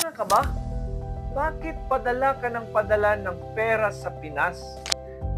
Tanga ka ba? Bakit padala ka ng padala ng pera sa Pinas?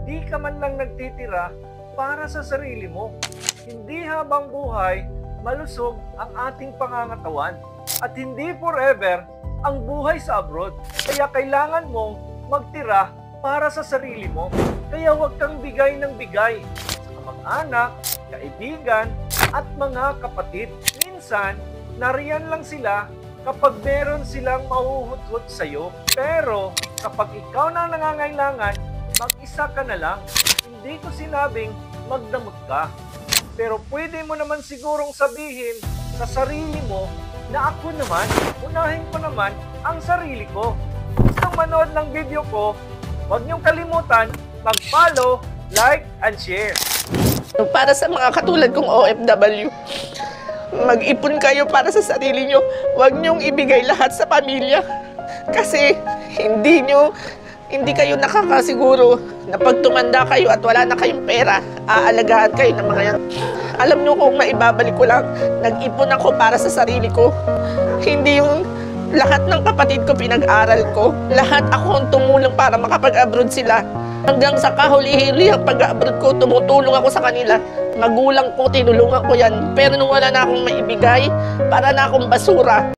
Di ka man lang nagtitira para sa sarili mo. Hindi habang buhay, malusog ang ating pangangatawan. At hindi forever ang buhay sa abroad. Kaya kailangan mong magtira para sa sarili mo. Kaya huwag kang bigay ng bigay sa kamag-anak, kaibigan, at mga kapatid. Minsan, nariyan lang sila kapag meron silang mahuhutot sa'yo. Pero kapag ikaw na nangangailangan, mag-isa ka na lang. Hindi ko sinabing magdamot ka. Pero pwede mo naman sigurong sabihin sa sarili mo na ako naman, unahin ko naman ang sarili ko. Kung gustong manood ng video ko, huwag niyong kalimutan mag-follow, like, and share. Para sa mga katulad kong OFW, mag-ipon kayo para sa sarili nyo. Huwag nyong ibigay lahat sa pamilya. Kasi hindi kayo nakakasiguro na pag tumanda kayo at wala na kayong pera, aalagaan kayo ng mga yan. Alam nyo kung maibabalik ko lang, nag-ipon ako para sa sarili ko. Hindi yung lahat ng kapatid ko pinag-aral ko. Lahat ako ang tumulong para makapag-abroad sila. Hanggang sa kahuli-huli ang pag-abroad ko, tumutulong ako sa kanila. Magulang ko, tinulungan ko yan. Pero nung wala na akong maibigay, para na akong basura.